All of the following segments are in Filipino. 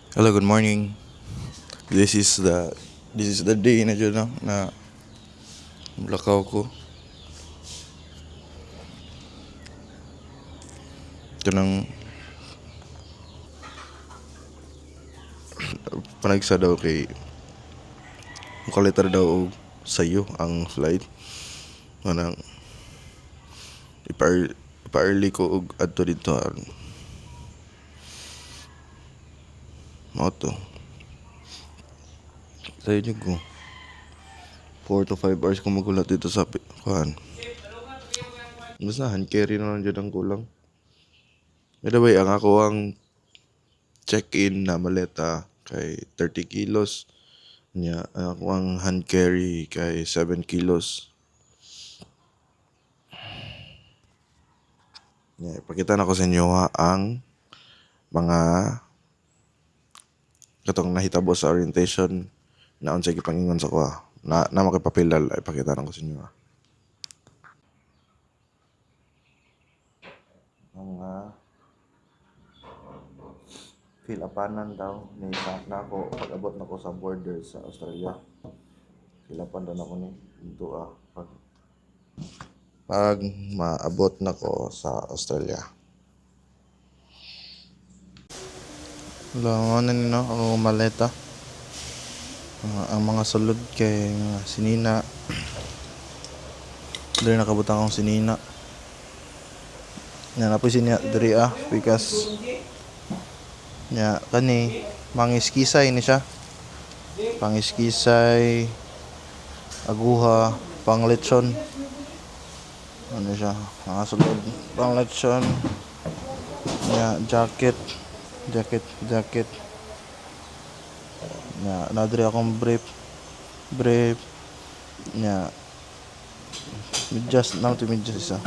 Hello, good morning. This is the day na dyan na blakaw ko. Ito nang panagsa daw kay mukalitar daw og sayo ang flight. Manang ipa-early ko og adto dito mao to. Sayo niyo ko 4 to 5 hours ko magulat dito sa kuhan. Basta hand carry na lang dyan ang kulang. By the way, ang ako ang check-in na maleta kay 30 kilos. Ako ang hand carry kay 7 kilos. Ipakita na ko sa inyo ang mga katong nahitabo sa orientation na unsay gipangingon sa kuha. Na makipapilal, ipakita na ko sa inyo. Mga fill upanan daw ni na ako pag-abot na ko sa border sa Australia. Fill upan daw na ko ni dito pag maabot na ko sa Australia. Wala na nino ang maleta. Ang mga sulod kay sinina. Dili nakabutang akong sinina. Na napoy sinya diri because kani mangiskisay ni siya. Pangiskisay aguha panglechon. Ano siya? Mga sulod panglechon. Jacket. Nadri akong brief. Medyas na to medyas isa.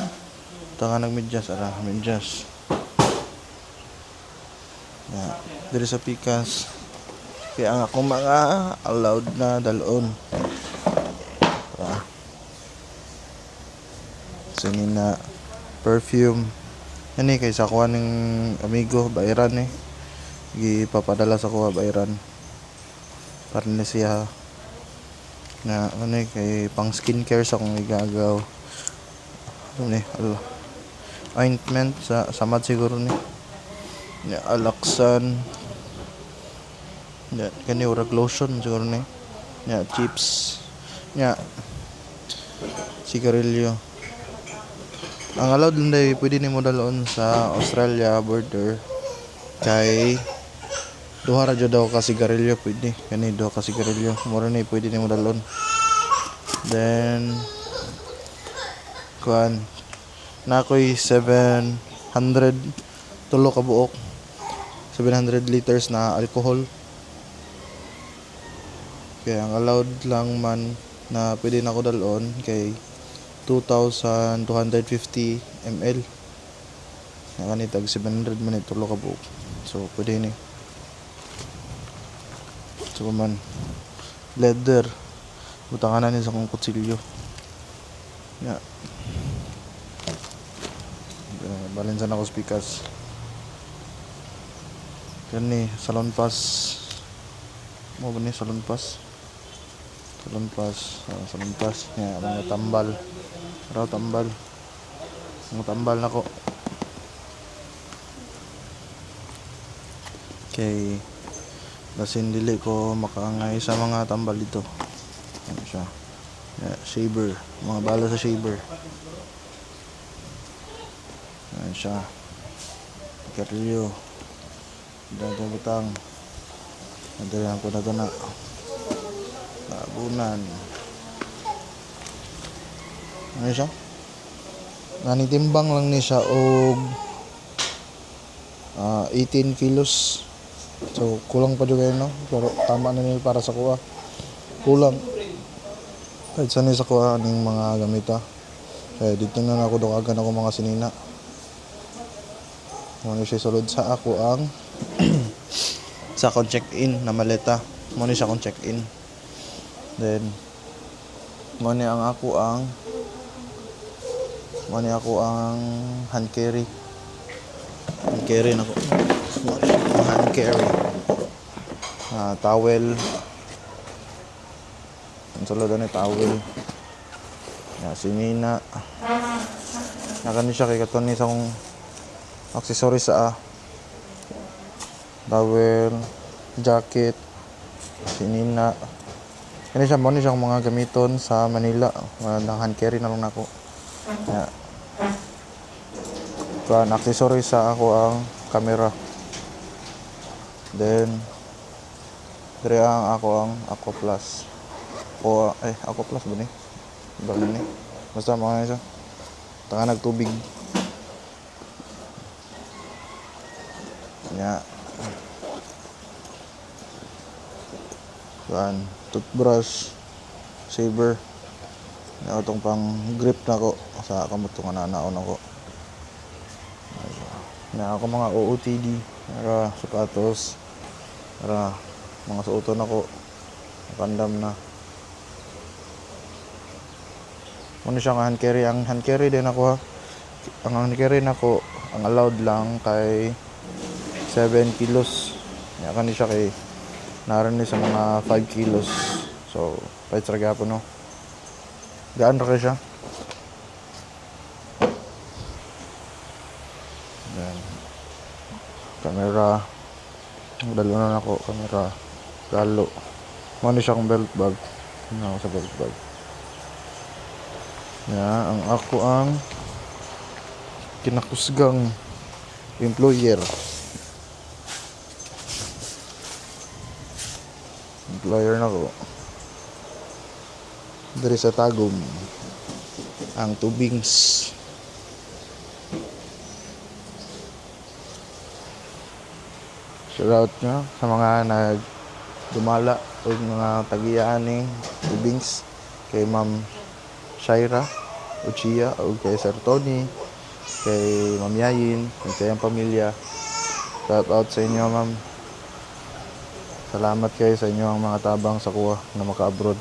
Tanga nagmedyas medyas. Diri sa pikas. Kaya ang akong mga allowed na dalon. Sinina perfume. Ani kay sa kuha ng amigo Bayran gipapadala sa kuha Bayran. Para ni siya na kay pang skincare sa kong igagaw. Ointment sa samad siguro ni. Alaksan. Kani urag lotion siguro ni. Chips. Sigarilyo. Ang allowed lang dahil pwede ni mo dalon sa Australia border kay duha ra jud daw ka sigarilyo pwede. Kani duha ka sigarilyo mura ni pwede ni mo dalon. Then kuan na ako'y 700 tulo ka buok 700 liters na alcohol. Kaya ang allowed lang man na pwede na ko dalon kay 2,250 ml. Nakanitag 700 man tulo ka buok. So pwede ni. So man leather butangan na ni sa kong kutsilyo. Balinsan ako speakers. Kani salon pass. Mo ba ni salon pass? Salon pass. Mga tambal. Mga tambal na ko. Okay. Basin dili ko makaangay sa mga tambal dito. Ano siya? Shaver. Mga bala sa shaver. Ano siya? Karilyo. Butang. Nadayan ko na ito na. Labunan. Ano siya? Nanitimbang lang ni siya og 18 kilos. So kulang pa juga no, pero tama na ni para sa kuha. Kulang. Kahit sanay sa kuha ning mga gamita. Kaya dito na ako dukagan ako mga sinina. Muna siya sulod sa ako ang sa akong check-in na maleta. Muna siya akong check-in. Then muna ang ako ang hand carry. Hand carry na ko. Hand carry. towel. Ang sulod ni towel. Ya, sinina. Nakani siya kay katon ni sa akong accessories sa towel, jacket, sinina. Kani siya mo ni siyang mga gamiton sa Manila. Nang hand carry na lang nako. Ya. Kuan accessories sa ako ang camera. Then dire ang ako ang Aqua Plus. O Aqua Plus ba ni? Bali ni. Basta mo na siya. Tanga nagtubig. Ya. Kuan toothbrush, saver. Na itong pang grip na ko sa kamot nga nanaon ako. Na ako mga OOTD, para sapatos, para mga suoton ako, nakandam na. Ano siya nga hand carry, ang hand carry din ako ha. Ang hand carry na ko, ang allowed lang kay 7 kilos. Kaya kani siya kay naroon ni sa mga 5 kilos. So, pahit sa po no. Gaan ra kay siya. Then, camera. Dalawa na ako, camera. Galo. Mano siya kong belt bag. Ano ako sa belt bag. Ang ako ang kinakusgang employer. Employer na ko. Dari sa Tagum. Ang tubings. Shoutout nyo sa mga nagdumala o mga tagiyaan ni tubings. Kay Ma'am Shaira Uchia o kay Sir Tony, kay Ma'am Yayin, kay kayang pamilya. Shoutout sa inyo, Ma'am. Salamat kayo sa inyo ang mga tabang sa kuha na maka-abroad.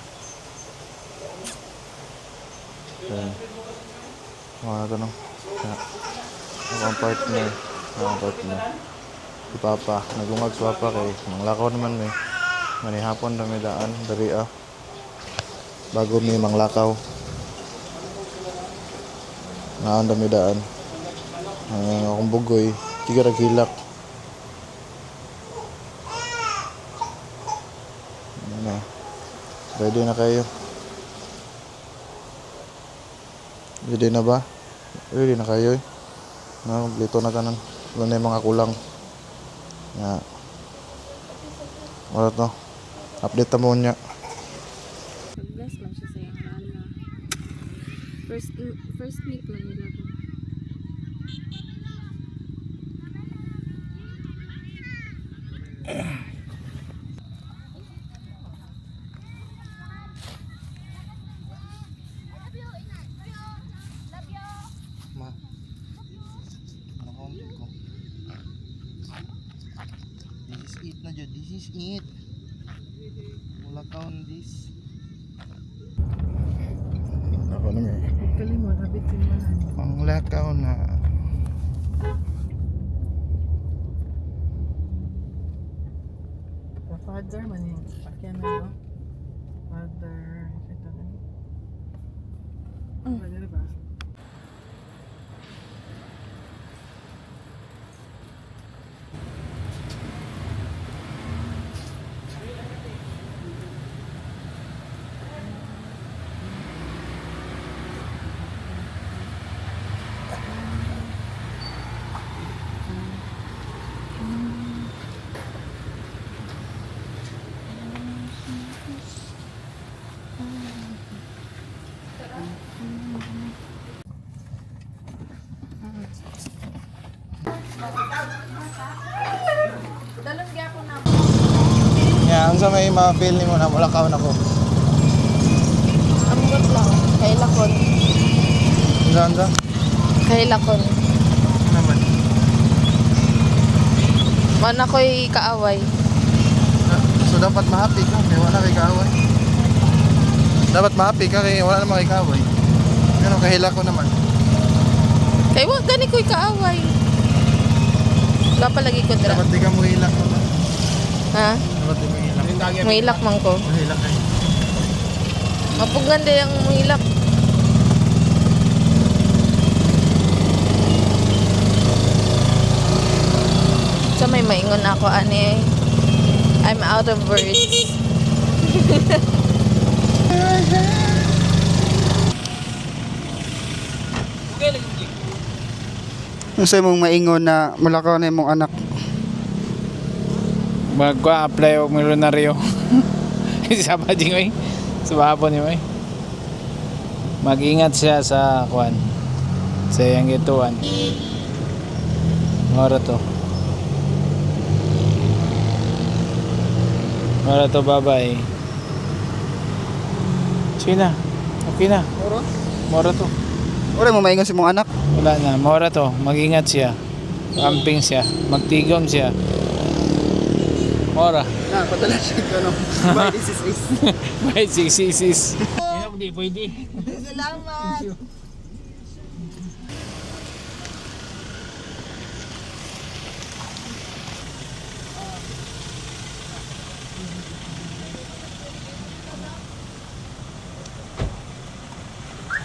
Mga tanong. Ako ang partner. Si Papa. Nagungag si Papa kay manglakaw naman may. Manihapon na may daan. Dari bago may manglakaw. Naan na may daan. Akong bugoy. Kigarag-hilak. Ready na kayo? Ready na ba? Ready na kayo eh. Maglito na tanan. Wala na yung mga kulang. Wala to. Update mo niya. Bless lang siya sa iyang nana. First meet lang nila ko. Ma. Nakonti ko. This is it na dyan. This is it. Wala kaon this. Ako na may. Kalimot, habit yung manan. Ang lahat kaon na. Father man yung pakyan na no? Father, ito na. Father ba? Dalon gyapon na. Ang sa may ma-feel ni mo na wala kaon ako. Ambot lang, kay lakon. Saan sa? Kay lakon. Naman. Man ako'y kaaway. So dapat ma-happy ka. Kaya wala kay kaaway. Dapat ma-happy ka kaya wala namang kay kaaway. Ano kahila ko naman. Kay wa gani ko'y kaaway. Wala pa lagi ko dra. Dapat di ka mo hilak naman. Ha? Dapat di mo hilak. Mahilak man ko. Mahilak eh. Mapuganda yung mahilak. So may maingon ako ani. I'm out of words. Kung sa mong maingon na malakaw na imong anak. Magka-apply og milyonaryo. Sa bading may. Sa bahapon ni may. Mag-ingat siya sa kuan. Sa iyang gituan. Mora to. Mora to, babay. Sige na. Okay na. Mora to. Wala mo maingon sa imong anak. Wala na. Mora to. Mag-ingat siya. Camping siya. Magtigom siya. Mora. Na, padala siya ko no. Bye, this is Ace. May sisis. Hindi pwede.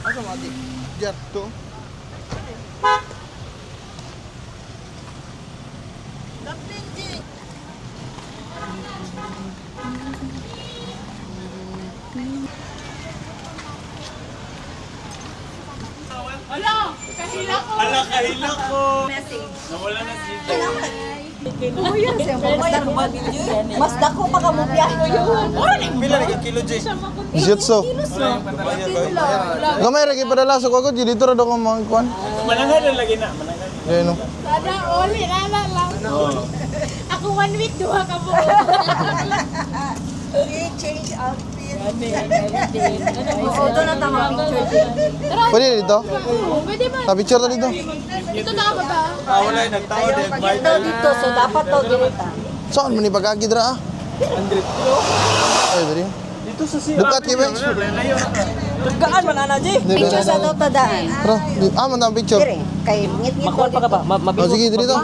Asa mo adi? Diyan to. Mas dako pa ka mo biyahe yun. Jitsu. Gamay ra kay padala sa ko dito ra do ko mga kuan. Manangad na lagi na. Ayun no. Sana oli lala lang. Ako 1 week duha ka mo. Change outfit. Oo, doon na tama picture. Pwede dito? Pwede ba? Ta picture ta dito. Dito na ba ba? Wala nagtao din. Dito dito so dapat to direta. Saan man ni pagagi dra ah? 100 kilo. Ay diri. Dito sa siya. Bukat kay ba? Gaan man ana ji. Picture sa to tadaan. Tara, man ta picture. Dire kay ngit-ngit ko dito. Oh, sige diri to.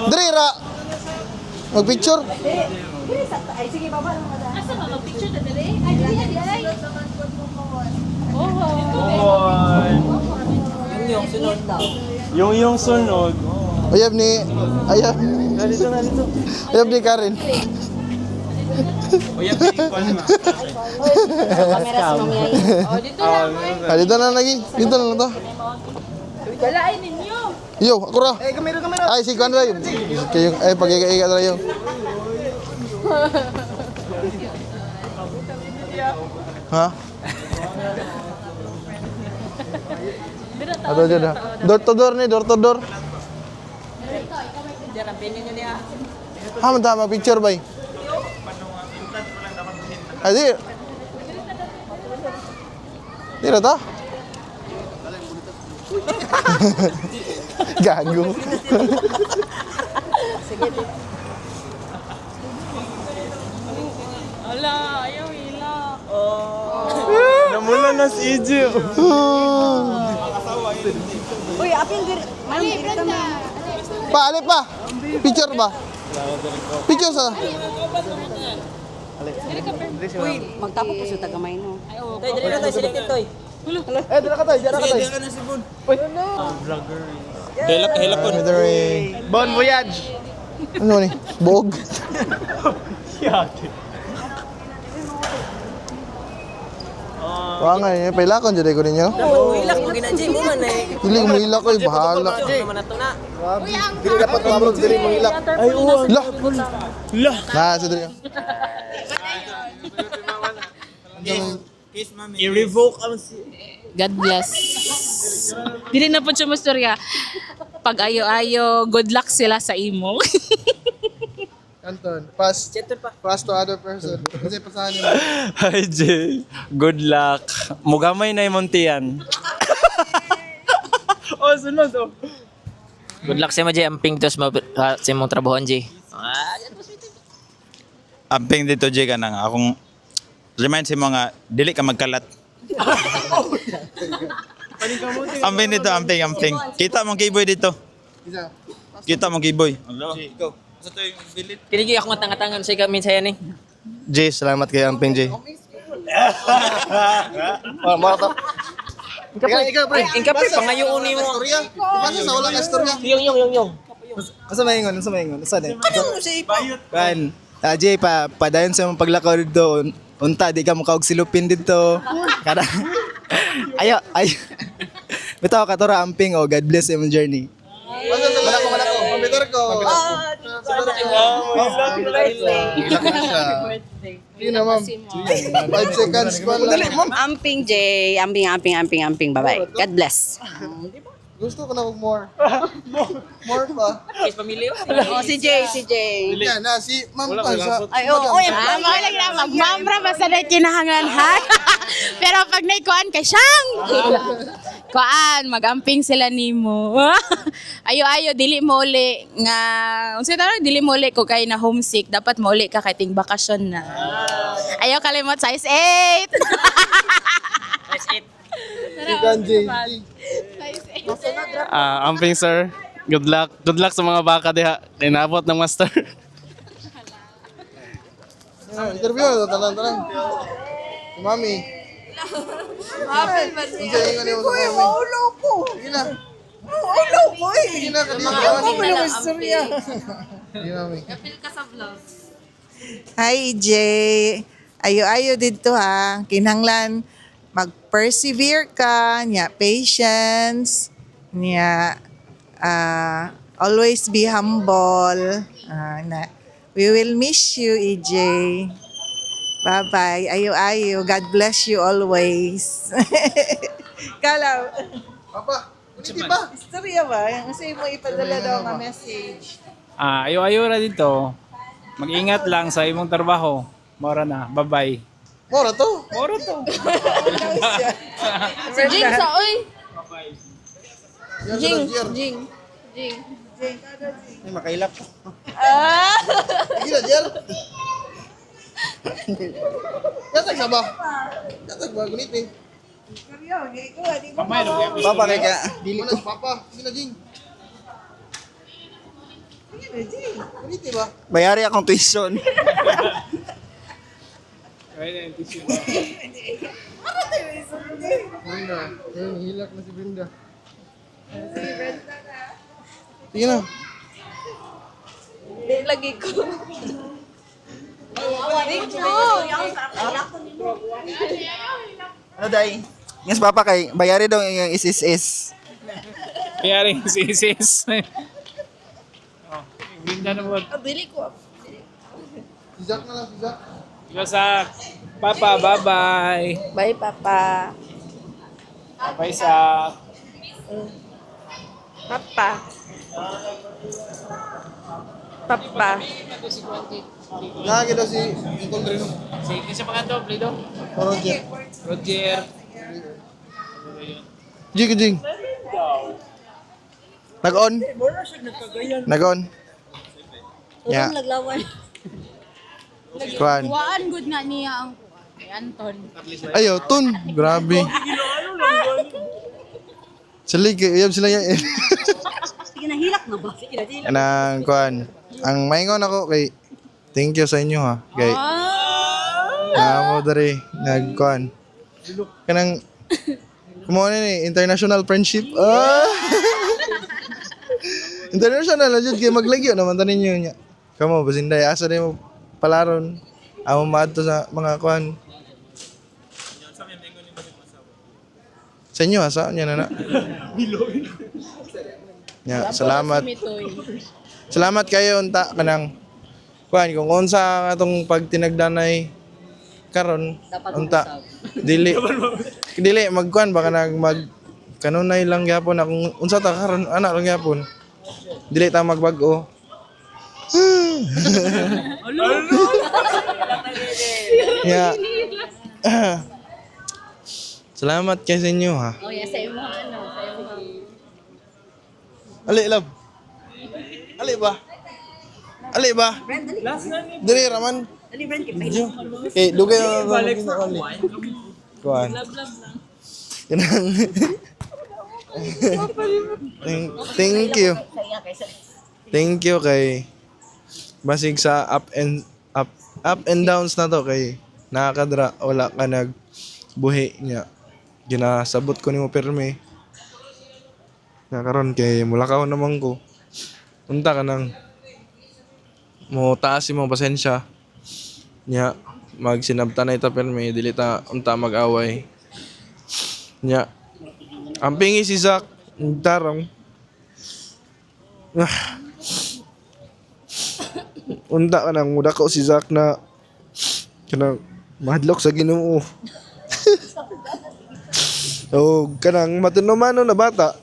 Diri ra. Mag-picture. Dire sa ay sige baba lang madaan. Asa ba picture ta dire? Ay dire ay. Yung sunod. Ayab ni Ayab ni Karen. Kamera sa mamaya. Oh dito lang. Ah, dito na lagi. Dito na lang to. Dalain ninyo. Yo, ako ra. Ay, si Kwan Ray. Kayo, ay, pag-iga-iga na yung. Ha? Ato dyan ha. Door to door ni, door to door. Ha, man tama, picture ba? Ay, di. Di na to? Gago. Ala, ayaw hila. Namula na si Iji. Uy, apil dir. Mali Brenda. Pa, alip pa. Picture ba? Picture sa. Uy, magtapos pa siya tagamay no. Bon voyage. Ano ni? Bog. Wala nga niya, pailakon dyan ko ninyo. Ilak mo gina Jim mo man eh. Dili ko mahilak ko, bahala. Dili dapat mabro dili mo ilak. Ay, uwan. Lah. Nah, sa dali. I-revoke ang God bless. Dili na po siya mastorya. Pag ayo-ayo, good luck sila sa imo. Anton, pass to other person. Kasi pasahan niyo. Hi, Jay. Good luck. Mugamay na yung muntian. Oh, sunod oh. Good luck sa mo, Jay. Amping to sa mong trabahoan, Jay. Amping dito, Jay, ka na nga. Akong remind sa mga, dili ka magkalat. Amping dito, amping. Kita mong keyboard dito. Isa. Kita mo giboy. Ikaw. Sa to yung bilit. Kinigi ako matanga-tangan sa kami saya ni. Jay, salamat kay Amping Jay. Ingkapi pangayoon ni mo. Basta sa wala ka istorya. Yung. Asa maingon? Asa din? Kan, Jay padayon sa mong paglakaw dito. Unta di ka mukaog silupin dito. Kada. Ayo. Bitaw ka tora Amping oh, God bless your journey. Malako. Computer ko. Sino ma'am? 5 seconds pa lang. Dali ma'am. Amping J, amping, bye-bye. God bless. Gusto ko na more. More pa. Is pamilya? Oh, si J. Yan na, si ma'am pa sa... Ay, Magaling na magmamra basta na kinahanglan ha. Pero pag naikuan kay siyang. Kuan, magamping sila nimo. Ayo dili mo uli nga unsa tawag dili mo uli ko kay na homesick, dapat mo uli ka kay ting bakasyon na. Ayaw kalimot size 8. Size 8. Ikan J. Amping sir. Good luck. Good luck sa mga baka diha. Inabot ng master. Interview na, talang. Si Mami. Unsa ingon niyo sa Mami? Maulo ko. Sige na. Maulo ko eh. Sige na, kanina. Ako mo naman istorya. Sige, Mami. Hi, Jay. Ayo dito ha. Kinahanglan mag-persevere ka, niya patience, niya always be humble. We will miss you, EJ. Bye-bye. Ayo. God bless you always. Kala, Papa, hindi ba? istorya ba? Kasi mo ipadala daw nga message. Ayo-ayo ra dito. Mag-ingat lang sa imong trabaho. Mora na. Bye-bye. Mora to. Si Jing sa oy. Jing. Ay, makailap. Sige na, Jer. Yatag sa ba? Gunit eh. Papa kay ka. Dili ko. Papa, sige na, Jing. Gunit eh ba? Bayari akong tuition. Hilak na si Brenda. Sige na. Lagi ko. Ano day? Yes, papa kay bayari daw yung isis. Kaya rin si sis. Ganda na mo. Dili ko. Si Jack na lang, si Jack. Sa Papa, bye-bye. Bye, Papa. Bye sa Papa. Papa. Lagi daw si Uncle Drino. Sige sa mga doble do. Roger. Roger. Jing. Nag-on? Nag-on? Yeah. Kuan. Kuan good nga niya ang kay Anton. Ayo, Tun. Grabe. Salig, iyab sila yan. Sige na, hilak na ba? Sige na, hilak. Anang kuan. Ang maingon ako kay thank you sa inyo ha. Kay mo dari nagkuan. Kanang kumuha ni international friendship. International na jud kay maglagyo naman tanin niyo nya. Kamo basinday asa din mo palaron. Amo maadto sa mga kuan. Sa inyo asa nya na. Ya, salamat. Salamat kayo unta kanang kuan kung unsa atong pagtinagdanay karon unta dili magkuan baka mag kanunay lang gyapon akong unsa ta karon ana lang gyapon dili ta magbag-o. Ya. Salamat kay sa inyo ha. Oh, yeah, sa imo ano, sa imo. Ali love. Ali ba? Dili raman. Dali, Brent, kita. Eh, dugay na ali. Kuan. Thank you. Thank you kay basig sa up and downs na to kay nakakadra wala ka nagbuhi niya. Ginasabot ko nimo permi. Nga karon kay mulakaw naman ko. Unta ka nang mo taas mo pasensya. Nya magsinabta na ita permi dili ta unta mag-away. Nya ang pingi si Zach tarong. Unta ka nang muda ko si Zach na kanang mahadlok sa Ginoo. O kanang matinumano na bata.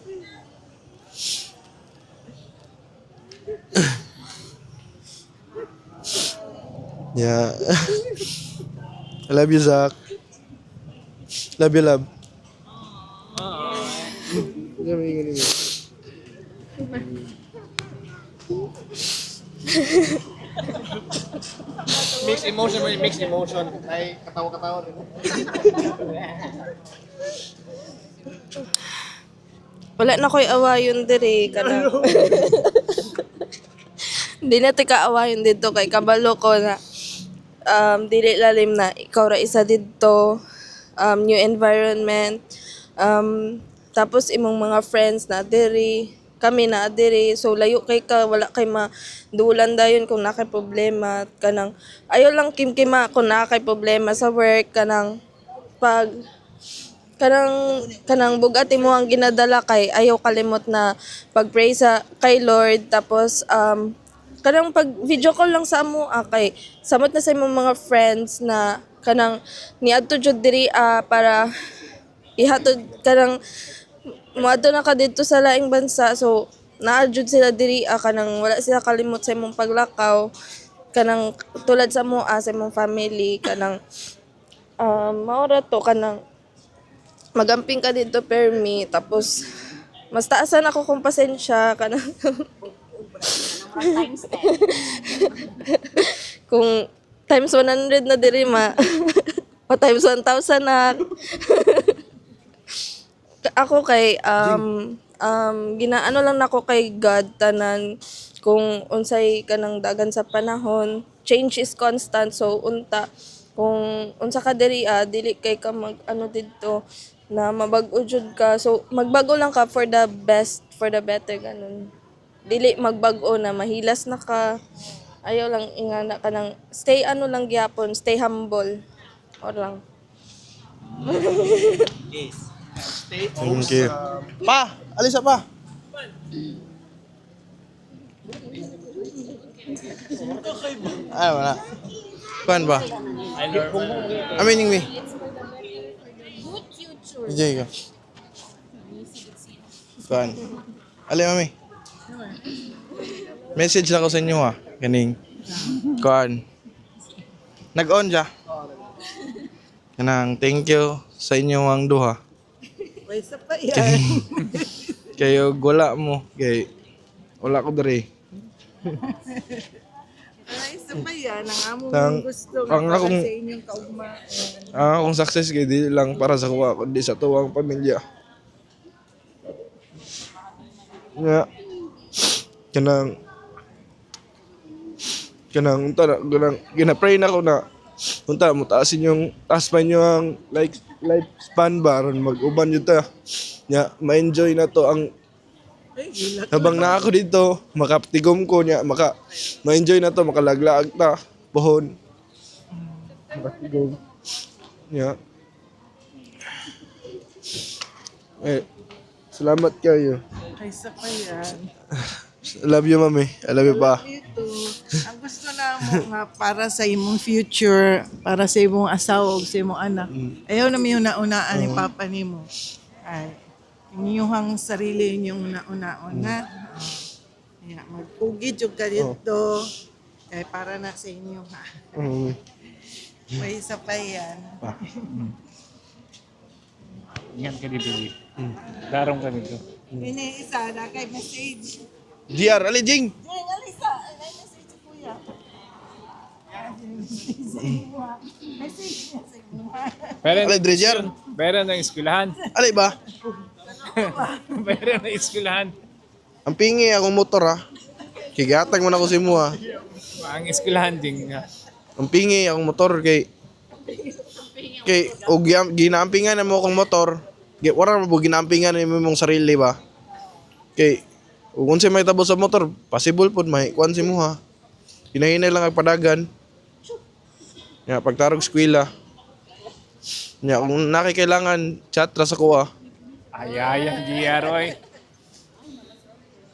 Yeah. I love you, Zach. Love you, love. Mixed emotion, mixed emotion. Ay, katawa-katawa rin. Wala na ko'y awayon diri kana. Di na tika awayon dito kay kabalo ko na dili lalim na ikaw ra isa dito, new environment, tapos imong mga friends na diri, kami na diri, so layo kay ka, wala kay madulan dayon kung nakay problema kanang ayo lang kimkima kung nakay problema sa work kanang pag kanang bugati mo ang ginadala kay ayaw kalimot na pag-pray sa kay Lord tapos kanang pag video call lang sa amo kay samot na sa imong mga friends na kanang niadto jud diri para ihatod kanang moadto na ka dito sa laing bansa so naa jud sila diri kanang wala sila kalimot sa imong paglakaw kanang tulad sa amo sa imong family kanang maura to kanang magamping ka dito permi tapos mas taasan ako kung pasensya kanang kung times 100 na diri o times 1,000 na ako kay ginaano lang nako kay God tanan kung unsay kanang dagan sa panahon change is constant so unta kung unsa ka diri dili kay ka mag ano didto na mabag-o jud ka so magbago lang ka for the best for the better ganun dili magbag-o na mahilas na ka ayaw lang ingana ka ng stay ano lang gyapon stay humble or lang Thank you. Pa, alisa pa. Ay, wala. Kuan ba? Amining mi. Ijay ka. Kuan. Ali mami. Message lang ko sa inyo Kaning. Kuan. Nag-on siya. Kanang thank you sa inyo ang duha. May isa pa yan. Kayo wala mo. Kay wala ko diri. May isa pa yan. Ang amo Ang- mong gusto ang para akong- sa inyong kaugma. Kung success kay di lang para sa kuha kundi sa tuwang pamilya. Nga. Kanang unta na kanang gina-pray na ko na unta mo taasin yung taas pa inyo ang lifespan ba ron mag-uban yun ta. Nya ma-enjoy na to ang habang na ako dito makatigom ko nya ma-enjoy na to makalaglaag ta pohon. Makatigom. Nya. Salamat kayo. May isa pa yan. I love you, mami. I love you pa. Ito, ang gusto na mo nga para sa imong future, para sa imong asawa o sa imong anak. Ayaw na yung naunaan ni Papa nimo. Ay, inyong sarili inyong nauna-una. Magpugid yung ka dito. Kaya para na sa inyo ha. May isa pa yan. Ingat ka dito, G. Darong ka dito. Ini isa na kay message. DR, alijing! Yan, Alisa. Ay, message si Kuya. Message niya sa inyo. Alay, Drejar. Bayaran ng eskwelahan. Alay ba? Bayaran ng eskwelahan. Ang pingi akong motor Kigatag mo na ko si mo ha. Ang eskwelahan din nga. Ang pingi akong motor kay og ginampingan na mo akong motor. Wala mo ginampingan mo mong sarili ba? Kay ug unsa may tabo sa motor, possible pud may kuan si mo ha. Hinahinay lang ang padagan. Ya pagtarog eskwela. Ya kung nakikailangan chat ra sa ko ah. Ayayang giyaroy.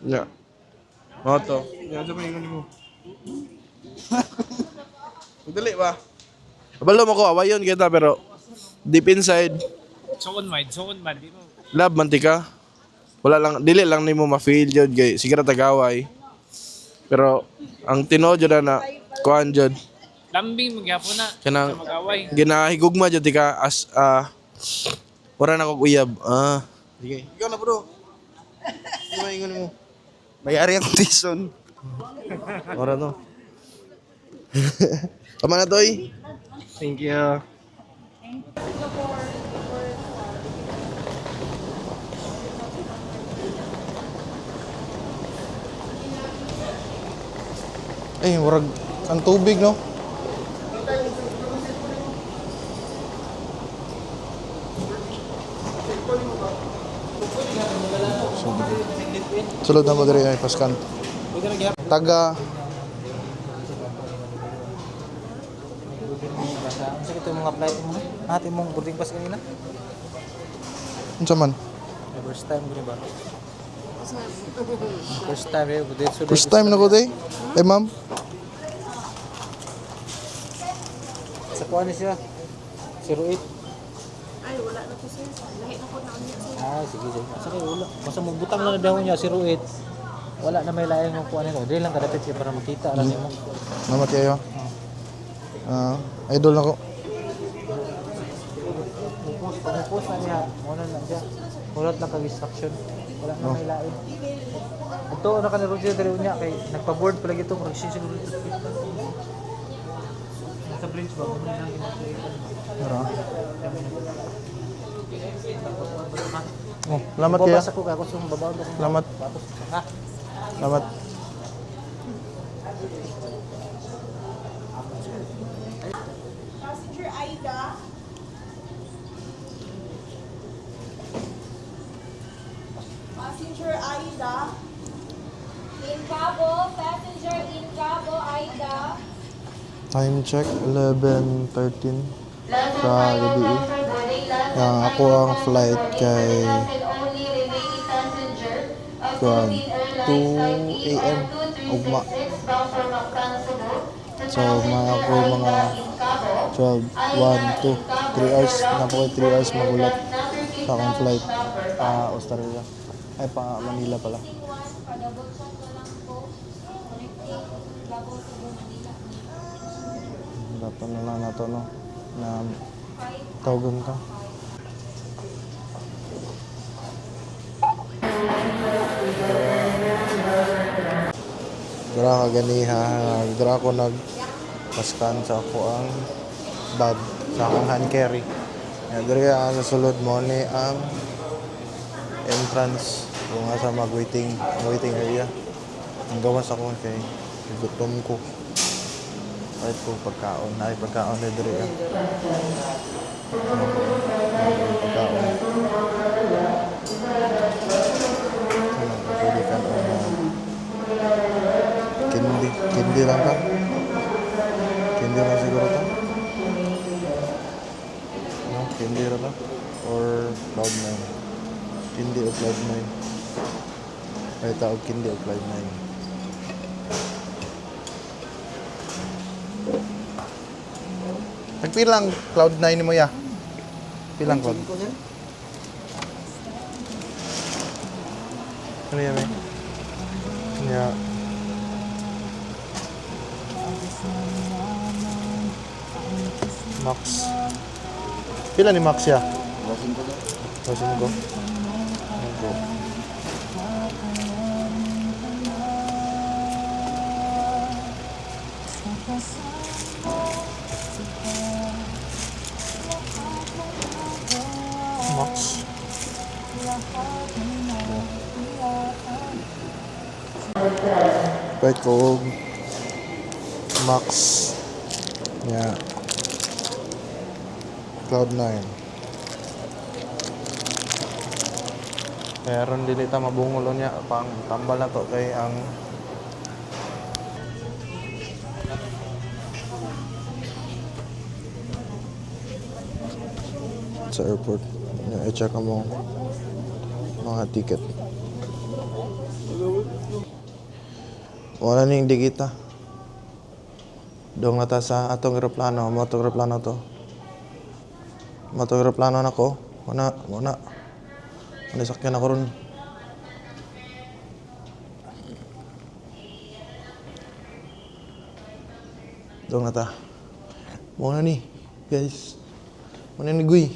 Ya. Moto. Ya sa may mo. Dali ba? Abalo mo ko awayon kita pero deep inside Suon man. Di mo. love mantika. Wala lang dili lang nimo ma-feel jud kay sigara tagaway. Pero ang tinuod jud na kuan jud Lambing magyapon na. kanang Mag-away. ginahigugma jud ka as wala na kog uyab. Sige. Ikaw na bro. Ano ingon mo? Bayari ang tison. Ora no. Tama na toy. Thank you. Warag ang tubig no. Sulod na mo diri ay paskan. Taga Sa ito mga flight mo. Ate mong boarding pass kanina. unsa man? First time ko ba? First time eh, First time na ko day. Ma'am. Sa kuha ni siya. 08. Ay, wala na po sir. Lahi na po na niya sir. Sige. Sa kayo wala. Basta magbutang lang na daw niya 08. Wala na may laing ng kuha nito. Dili lang kadapit siya para makita alam mo. Salamat kayo. Idol na ko. Pag-post na niya, muna lang siya. Ulat lang kag-instruction. Wala na may laing. Ito, ano ka na Roger dali niya kay nagpa-board pala gito. Mag-sin siguro ito. Nasa bridge ba? Muna lang ginagawa. Salamat kayo. Babasa ko ako sa babaw ko. Salamat. Ha? Salamat. Passenger Aida. Passenger Aida. In Cabo, passenger in Cabo, Aida. Time check 11:13 sa gabi. Ako ang flight kay kuan 2 AM ugma. So ako mga 12, 1, 2, 3 hours na po 3 hours magulat sa akong flight pa Australia. Ay pa Manila pala. Dapat na lang nato no na tawagan ka. Dira ka ganiha, dira ko nagpaskan sa ako ang bag sa akong hand carry. Dira sa sulod mo ni ang entrance kung nga sa waiting area. Ang gawas ako kay gutom ko. Ay po pagkaon, ay pagkaon na diri. Pagkaon. Pwede ka Kindi lang ka? Kindi lang siguro ta? No, Kindi ra ta? Or Cloud9? Kindi o Cloud9? Ay tawag Kindi o Cloud9? Nagpilang Cloud9 mo ya? Pilang Cloud? Ano yan eh? Yeah. Max. Pila ni Max ya? 2.5. Max. Pwede ko Max. Yeah. Cloud9. Kaya ron dili ta mabungulo niya pang tambal na to kay ang sa airport. I-check mo mga ticket. Wala ning di kita. Dong nata sa atong eroplano, mo atong eroplano to. Mo atong eroplano nako. Wala. Ano sakyan ako ron. Dong nata. Mo na ni, guys. Mo na ni Guy.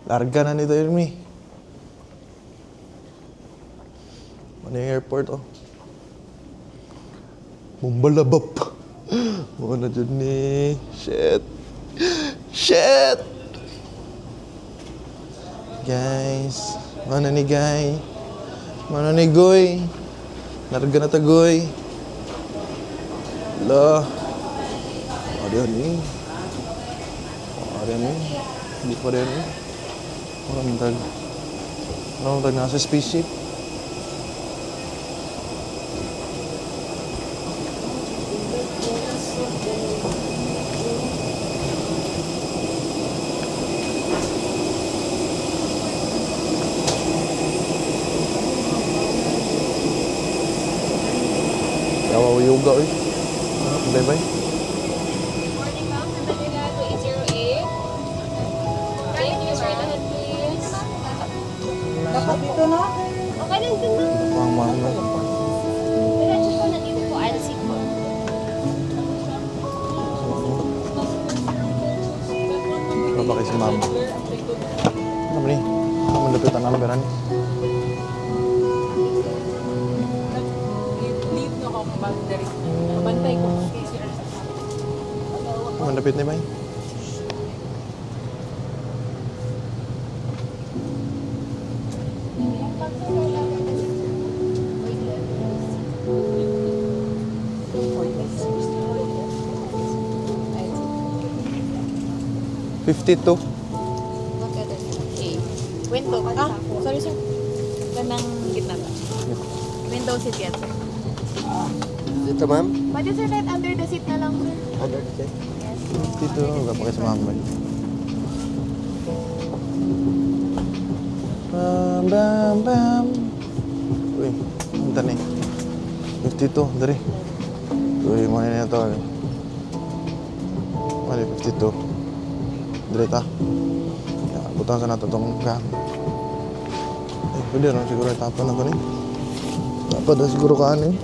Larga na nito Irmi. Mo na yung airport oh. Mumbalabap. Mo na dyan ni. Shit! Guys, mana ni Guy? Mana ni Goy? Larga na ta Goy. Lah. Ada ni. Hindi pa rin eh. Walang tag nasa spaceship. Yawa yoga eh. Bye-bye. Morning, ma'am. Manila 2808. Thank you, sir. Lahat, please. Dapat dito na. Okay lang din, ma'am. Pang mga. Diretso po na dito po. I'll see po. Ano ba kayo si mama? Ano ba ni? Ano malapit ang numberan? Malapit ni Bay? $52. Okay. Window. Sorry sir. Kanang gitna ba? Window seat yan sir. Dito ma'am? Pwede sir, right under the seat na lang, sir. Under the seat? Dito, wala pa kayo sa mama. Bam. Uy, punta na eh. 52, dari. Uy, mana na ito. Mali, 52. Dari ta. Butang sa nato itong gang. Pwede rin siguro tapan na ito ni. Tapan na siguro kaan eh.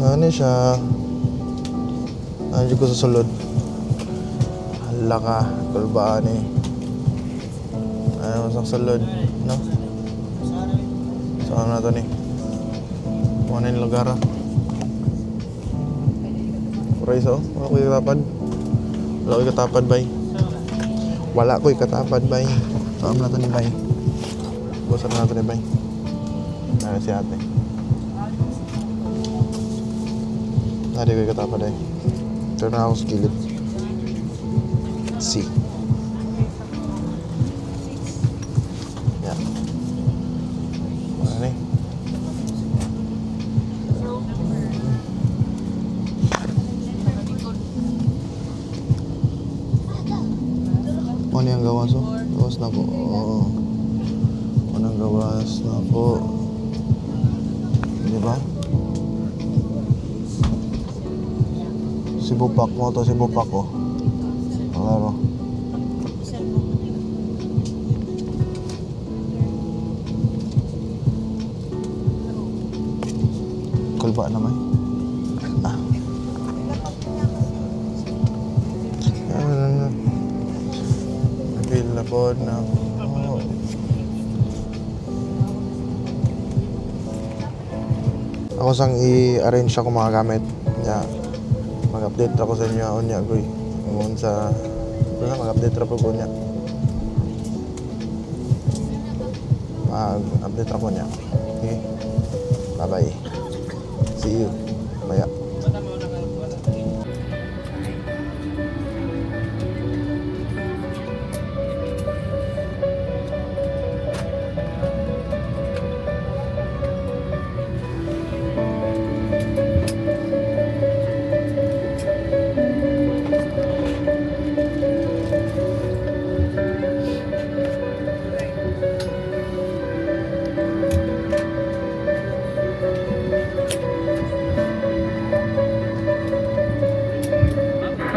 Ano siya? Nandiyo ko sa sulod. Hala ka, kalbaan eh. Ano sa sulod, no? Saan na ito ni? Ano yung lugar ah? Price oh? Wala ko yung katapad. Wala ko yung katapad, bay. Wala ko yung katapad, bay. Saan na ito ni bay? Busan na ito ni bay. Ano si ate? Hindi ko yung katapad eh. Turn na ako sa gilid. C. Yan. Ano eh? Ano yung gawas oh? Gawas na po. Oo. Ano yung gawas na po? Di ba? Si Bupak mo to, si Bupak oh. Laro. Kulba naman. Ah. Available na po. Ako sang i-arrange ako mga gamit. Yeah. Mag-update ako sa inyo unya goy. Ngon sa mag-update ra po ko niya. mag-update ako niya. Okay? Bye-bye. See you. Maya.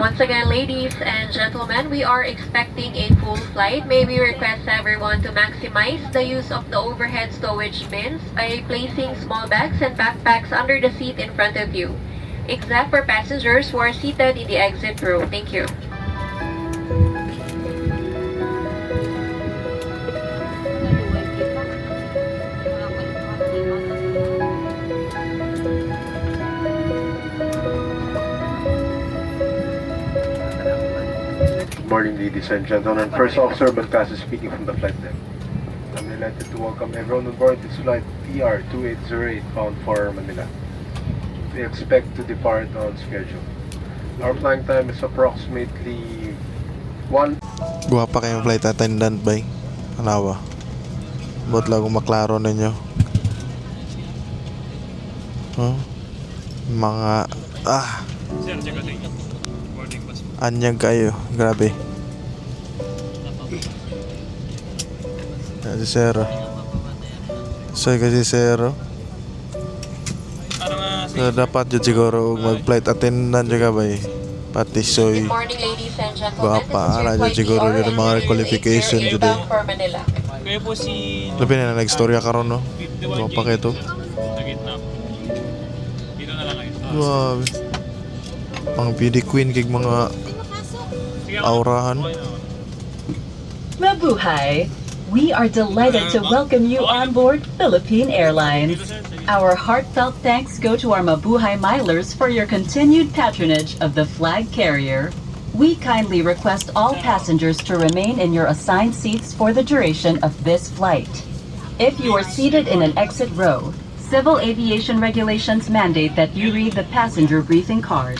Once again, ladies and gentlemen, we are expecting a full flight. May we request everyone to maximize the use of the overhead stowage bins by placing small bags and backpacks under the seat in front of you, except for passengers who are seated in the exit row. Thank you. Good morning, ladies and gentlemen. First Officer Balcasa speaking from the flight deck. I'm delighted to welcome everyone on board this flight TR2808 bound for Manila. We expect to depart on schedule. Our flying time is approximately 1. Guwapa kayong flight attendant, bay. Hanawa. Ba't lang kung maklaro ninyo? Huh? Mga... Anyag kayo. Grabe. Si Zero. Soy kasi Zero. So, dapat yun siguro mag-flight attendant juga ba eh. Pati Soy. Good morning, ladies and gentlemen. Guwapa. Ala dyan siguro yun mga qualification dyan eh. For Manila. Kayo po si... Labi na nag-storya karon no? Guwapa kayo to. Dito na lang kayo. Grabe. Mga beauty queen kay mga aurahan. Mabuhay! We are delighted to welcome you on board Philippine Airlines. Our heartfelt thanks go to our Mabuhay Milers for your continued patronage of the flag carrier. We kindly request all passengers to remain in your assigned seats for the duration of this flight. If you are seated in an exit row, civil aviation regulations mandate that you read the passenger briefing card.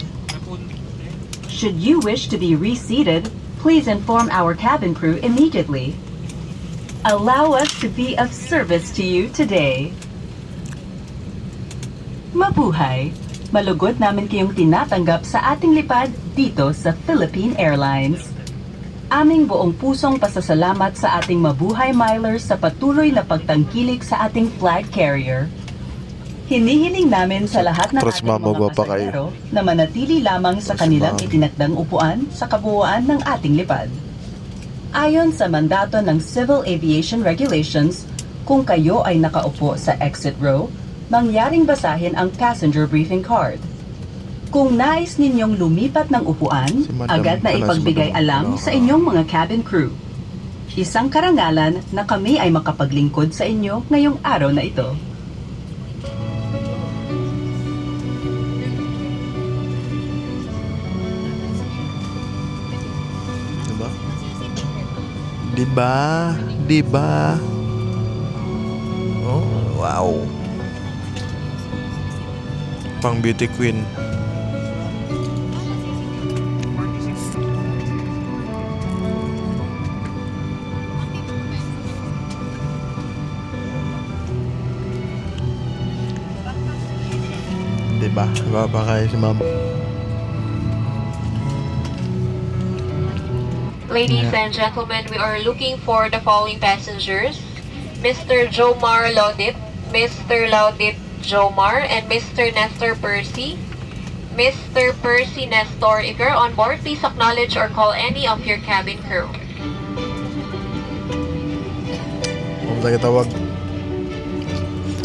Should you wish to be reseated, please inform our cabin crew immediately. Allow us to be of service to you today. Mabuhay! Malugod namin kayong tinatanggap sa ating lipad dito sa Philippine Airlines. Aming buong pusong pasasalamat sa ating Mabuhay Milers sa patuloy na pagtangkilik sa ating flag carrier. Hinihiling namin sa lahat ng ating mga pasahero na manatili lamang sa kanilang itinakdang upuan sa kabuuan ng ating lipad. Ayon sa mandato ng Civil Aviation Regulations, kung kayo ay nakaupo sa exit row, mangyaring basahin ang passenger briefing card. Kung nais ninyong lumipat ng upuan, agad na ipagbigay alam sa inyong mga cabin crew. Isang karangalan na kami ay makapaglingkod sa inyo ngayong araw na ito. Diba? Diba? Oh, wow. Pang beauty queen. Diba? Guwapa kayo si ma'am. Ladies and gentlemen, we are looking for the following passengers. Mr. Jomar Laudit, Mr. Laudit Jomar, and Mr. Nestor Percy. Mr. Percy Nestor, if you're on board, please acknowledge or call any of your cabin crew. Kung tayo tawag,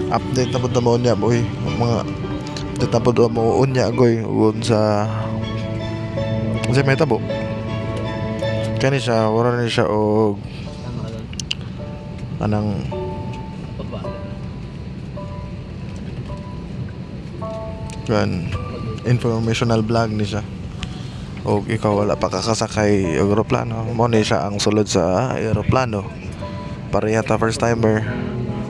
update na po na mo niya, boy. Mga update na po na mo niya, goy. Ugon sa... Kasi may tabo. Kani siya, wala na siya o... Anang... Kan informational vlog ni siya. O ikaw wala pa kakasakay aeroplano. Mo ni siya ang sulod sa aeroplano. Pareha ta first timer.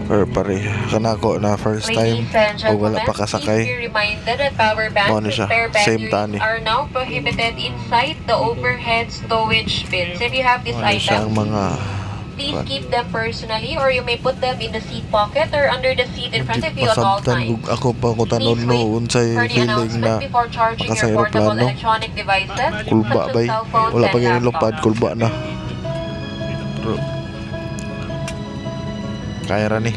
Or pare, kanako na first time Ladies and o wala gentlemen, pa please kasakay. be reminded that power banks Ano and siya, spare same batteries tani. are now prohibited inside the overhead stowage bins. If you have these Ano siya ang items, mga please keep them personally or you may put them in the seat pocket or under the seat in front of you at all pasabtan times. ako pa ko tanon Please no wait unsay for the feeling announcement na before charging makasa your portable eroplano. electronic devices Kulba such bay. as cell phones Wala and pa ganyan laptops. lupad, kulba na. Pero, kaya ra ni.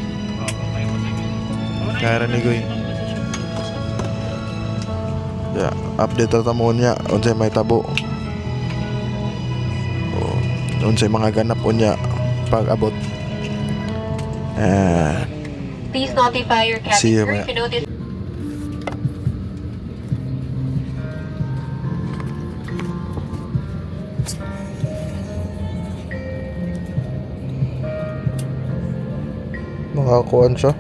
Kaya ra ni goy. Ya, update ta mo niya unsay may tabo. Unsay mga ganap unya pag abot. Please notify your cabin See you, crew ma'am. if you notice. Makakuan siya.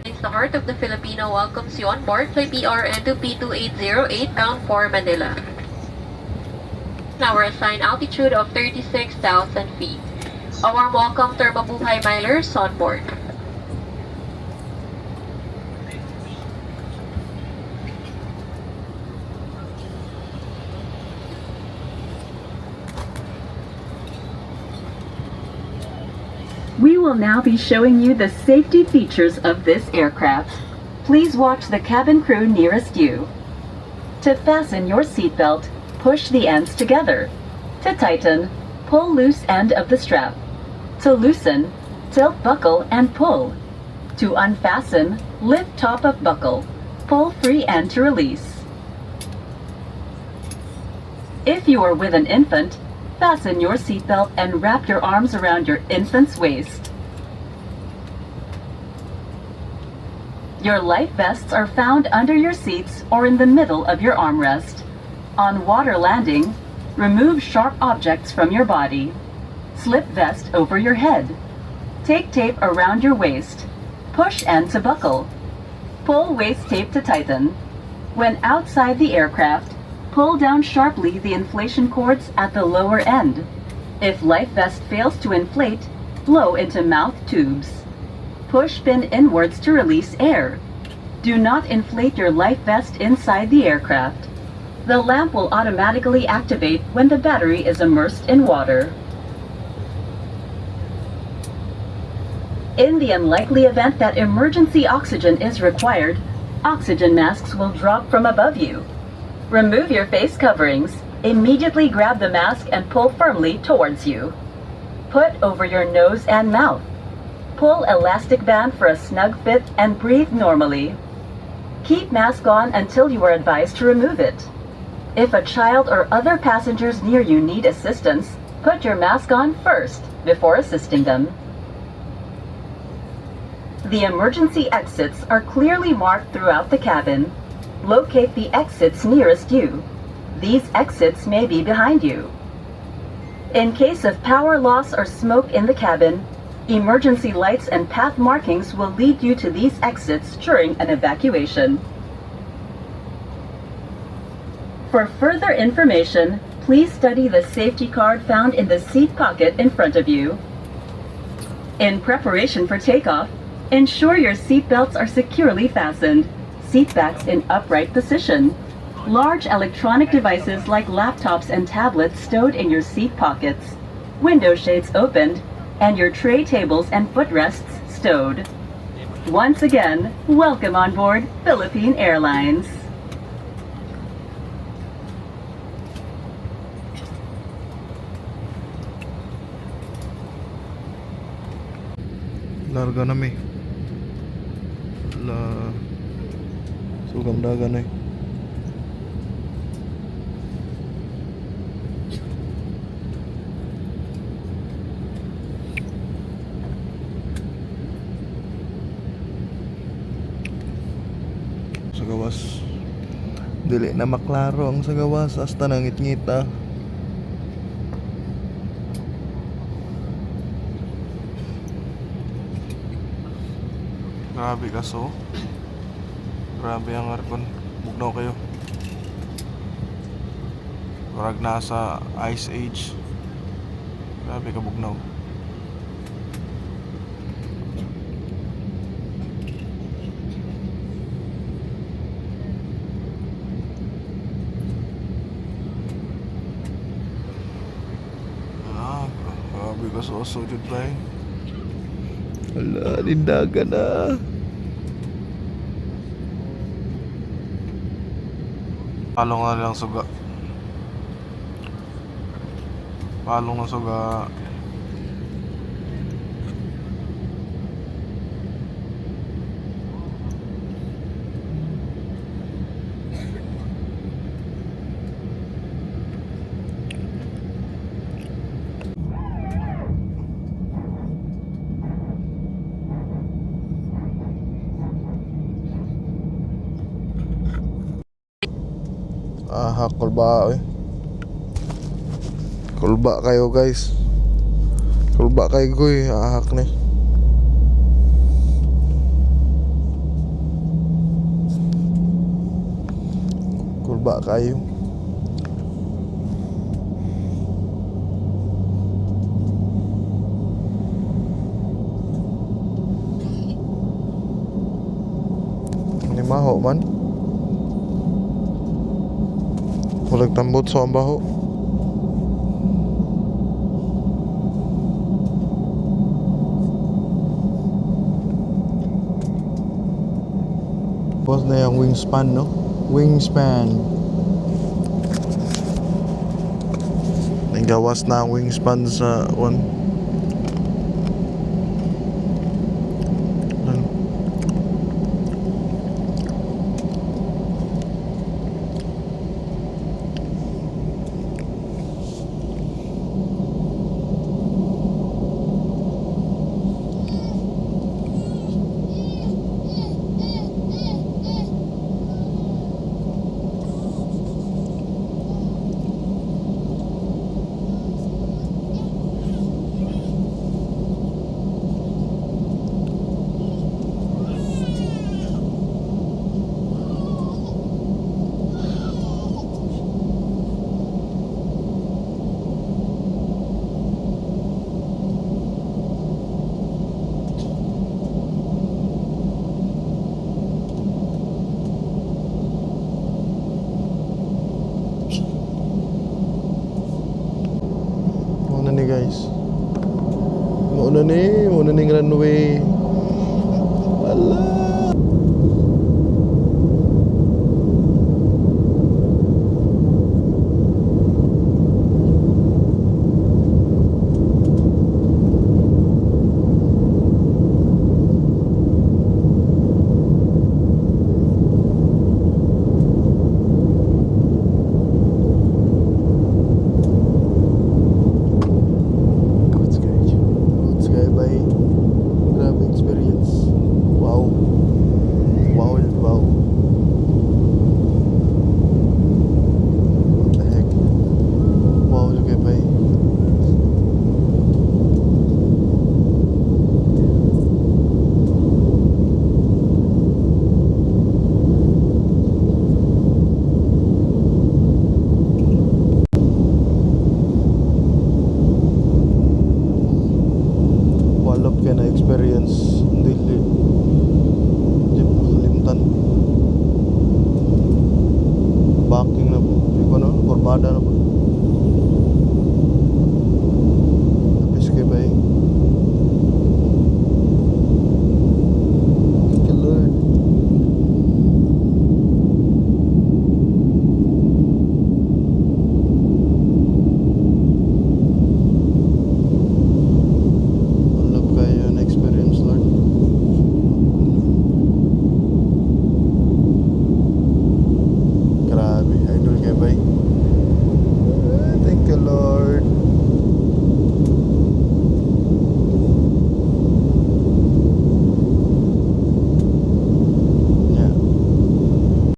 The Heart of the Filipino welcomes you on board flight PRN to P2808 bound for Manila. Our assigned altitude of 36,000 feet. A warm welcome to our Mabuhay Milers on board. We will now be showing you the safety features of this aircraft. Please watch the cabin crew nearest you. To fasten your seatbelt, push the ends together. To tighten, pull loose end of the strap. To loosen, tilt buckle and pull. To unfasten, lift top of buckle. Pull free end to release. If you are with an infant, fasten your seatbelt and wrap your arms around your infant's waist. Your life vests are found under your seats or in the middle of your armrest. On water landing, remove sharp objects from your body. Slip vest over your head. Take tape around your waist. Push end to buckle. Pull waist tape to tighten. When outside the aircraft, pull down sharply the inflation cords at the lower end. If life vest fails to inflate, blow into mouth tubes. Push pin inwards to release air. Do not inflate your life vest inside the aircraft. The lamp will automatically activate when the battery is immersed in water. In the unlikely event that emergency oxygen is required, oxygen masks will drop from above you. Remove your face coverings. Immediately grab the mask and pull firmly towards you. Put over your nose and mouth. Pull elastic band for a snug fit and breathe normally. Keep mask on until you are advised to remove it. If a child or other passengers near you need assistance, put your mask on first before assisting them. The emergency exits are clearly marked throughout the cabin. Locate the exits nearest you. These exits may be behind you. In case of power loss or smoke in the cabin, emergency lights and path markings will lead you to these exits during an evacuation. For further information, please study the safety card found in the seat pocket in front of you. In preparation for takeoff, ensure your seat belts are securely fastened, seat backs in upright position. Large electronic devices like laptops and tablets stowed in your seat pockets, window shades opened, and your tray tables and footrests stowed. Once again, welcome on board Philippine Airlines. Larga na may. Sugam dagan eh. Sa gawas dili na maklaro ang sa gawas hasta nangit-ngita. Grabe kaso. Grabe ang aircon. Bugnaw kayo. Parag nasa ice age. Grabe ka bugnaw. Grabe ka so jud ba eh. Ala, nindagan na. Palong na lang suga. Palong na suga. Kulba eh. Kulba kayo guys. Kulba kayo goy, ahak ni. Kulba kayo. Ini maho man. Walang tambot sa ambaho. Tapos na yung wingspan, no? Wingspan. Nagawas na ang wingspan sa one. Guys, muna ni runway. Allah. Experience dili di makalimtan. Backing na po, di ko na, kurbada na po.